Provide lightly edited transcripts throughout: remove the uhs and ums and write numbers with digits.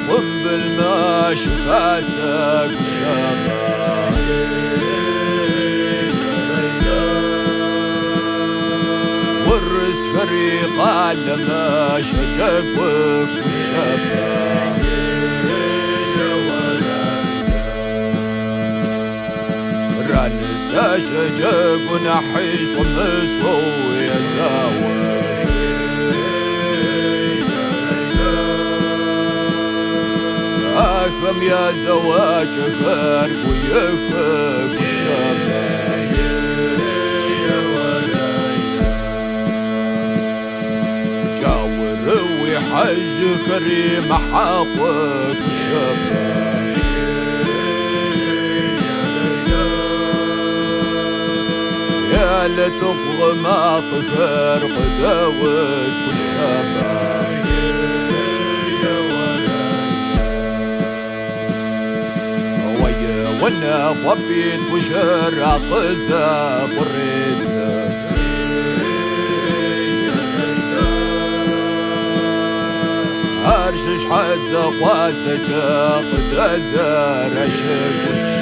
قنبل ماشي خاسك وشباب والرس خريق على ماشي جقوك والشباب رانس أشجق ونحيس ومسوي يزاوي أخم يا زواج خارق ويخك الشباب جاور ويحج كريم حاطك الشباب يا لتبغى ما تخرق دوج والشباب وانا ضبيت وشرع قزا قريت هرشش حد زقوات سجاق دزار اشكوش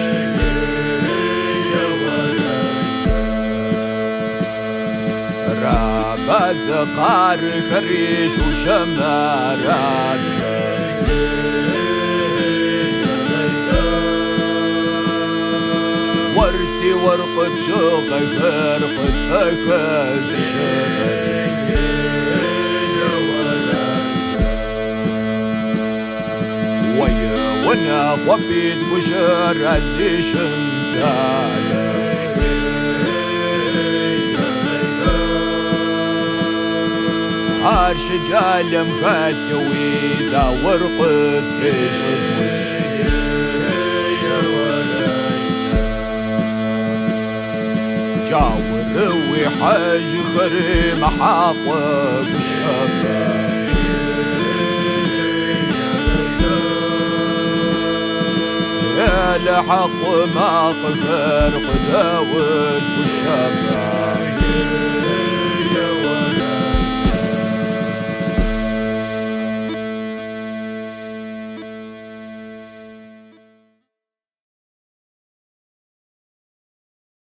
رابز قار خريش وشمارات ورتي ورقد شوقي فرقد فكاز الشباب ويا وانا ضبيت بشر عزيش انتعلى عرش جالم خلوي زاورقد ريش الوش جاور وحج خريم حاطب الشباب يا لحق ما قفر قداوج والشباب